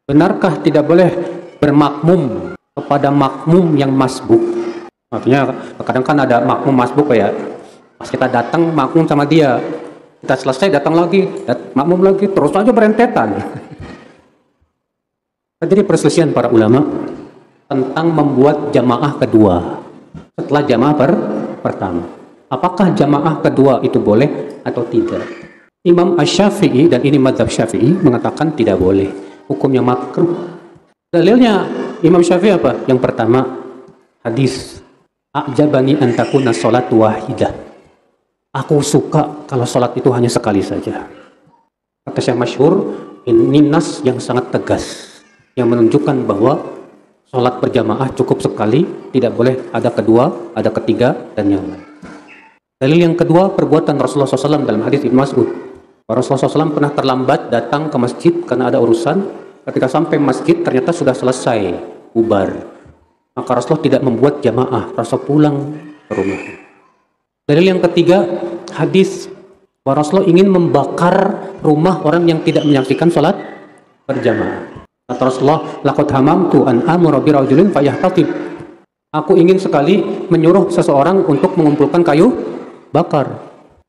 Benarkah tidak boleh bermakmum kepada makmum yang masbuk? Artinya kadang kan ada makmum masbuk ya. Pas kita datang makmum sama dia, kita selesai datang lagi, makmum lagi, terus aja berentetan. Jadi perselisihan para ulama tentang membuat jamaah kedua setelah jamaah pertama. Apakah jamaah kedua itu boleh atau tidak? Imam Asy-Syafi'i, dan ini mazhab Syafi'i, mengatakan tidak boleh. Hukumnya makruh. Dalilnya Imam Syafi'i apa? Yang pertama, hadis a'jabani an takuna sholatu wahidah. Aku suka kalau sholat itu hanya sekali saja. Kata Syekh Masyhur, ini nas yang sangat tegas, yang menunjukkan bahwa sholat berjamaah cukup sekali, tidak boleh ada kedua, ada ketiga, dan yang lain. Dalil yang kedua, perbuatan Rasulullah SAW dalam hadis Ibnu Mas'ud. Rasulullah SAW pernah terlambat datang ke masjid karena ada urusan. Ketika sampai masjid ternyata sudah selesai, bubar. Maka Rasulullah tidak membuat jamaah, Rasul pulang ke rumah. Dalil yang ketiga, hadis bahwa Rasulullah ingin membakar rumah orang yang tidak menyaksikan sholat berjamaah. Kata Rasulullah, laqad hamamtu an amura bi rajulin fayahtatib. Aku ingin sekali menyuruh seseorang untuk mengumpulkan kayu bakar.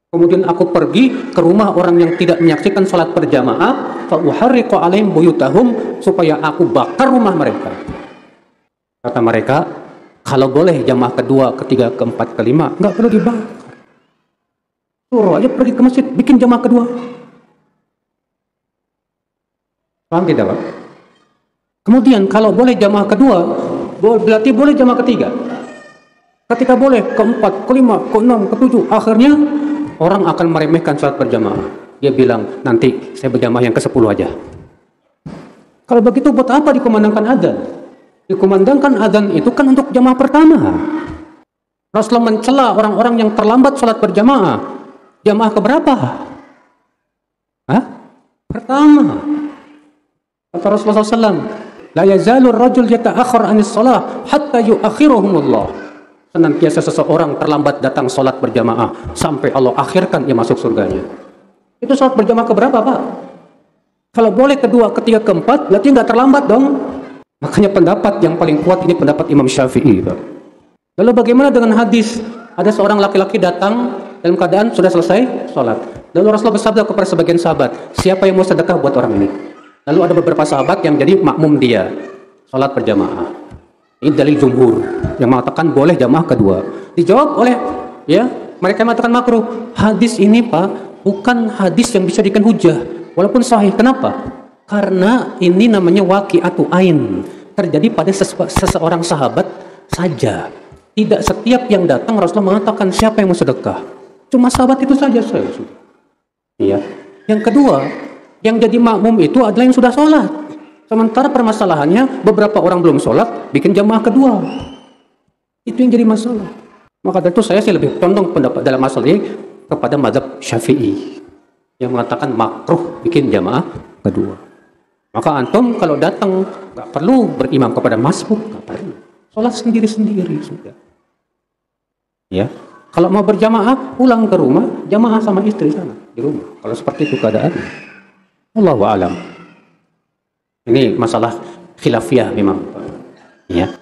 Kemudian aku pergi ke rumah orang yang tidak menyaksikan sholat berjamaah, fa uharriqu alaihim buyutahum, supaya aku bakar rumah mereka. Kata mereka, kalau boleh jamaah kedua, ketiga, keempat, kelima, nggak perlu dibakar. Suruh aja pergi ke masjid, bikin jamaah kedua. Paham tidak, Pak? Kemudian kalau boleh jamaah kedua, berarti boleh jamaah ketiga. Ketika boleh keempat, kelima, keenam, ketujuh, akhirnya orang akan meremehkan sholat berjamaah. Dia bilang, nanti saya berjamaah yang ke-10 aja. Kalau begitu buat apa dikumandangkan adzan? Dikumandangkan adzan itu kan untuk jamaah pertama. Rasulullah mencela orang-orang yang terlambat sholat berjamaah. Jamaah keberapa? Hah? Pertama. Kata Rasulullah SAW, la yazalur rajul yata'akhir anis shalah hatta yu'akhiruhumullah. Senantiasa seseorang terlambat datang sholat berjamaah sampai Allah akhirkan ia masuk surganya. Itu sholat berjamaah keberapa, Pak? Kalau boleh kedua, ketiga, keempat, berarti nggak terlambat dong. Makanya pendapat yang paling kuat ini pendapat Imam Syafi'i, Pak. Lalu bagaimana dengan hadis? Ada seorang laki-laki datang dalam keadaan sudah selesai sholat. Lalu Rasulullah bersabda kepada sebagian sahabat, siapa yang mau sedekah buat orang ini? Lalu ada beberapa sahabat yang jadi makmum dia sholat berjamaah. Ini dalil jumhur yang mengatakan boleh jamaah kedua. Dijawab oleh mereka mengatakan makruh. Hadis ini, Pak, bukan hadis yang bisa dijadikan hujah walaupun sahih. Kenapa? Karena ini namanya waqi'atu ain, terjadi pada seseorang sahabat saja. Tidak setiap yang datang Rasulullah mengatakan siapa yang mau sedekah. Cuma sahabat itu saja saya sudah. Iya. Yang kedua, yang jadi makmum itu adalah yang sudah sholat. Sementara permasalahannya beberapa orang belum sholat, bikin jamaah kedua. Itu yang jadi masalah. Maka dari itu saya sih lebih condong pendapat dalam masalah ini kepada mazhab Syafi'i yang mengatakan makruh bikin jamaah kedua. Maka antum kalau datang nggak perlu berimam kepada masbuk, nggak perlu. Sholat sendiri-sendiri sudah. Ya, kalau mau berjamaah pulang ke rumah, jamaah sama istri sana di rumah. Kalau seperti itu keadaannya. Wallahu a'lam. Ini masalah khilafiyah memang. Ya.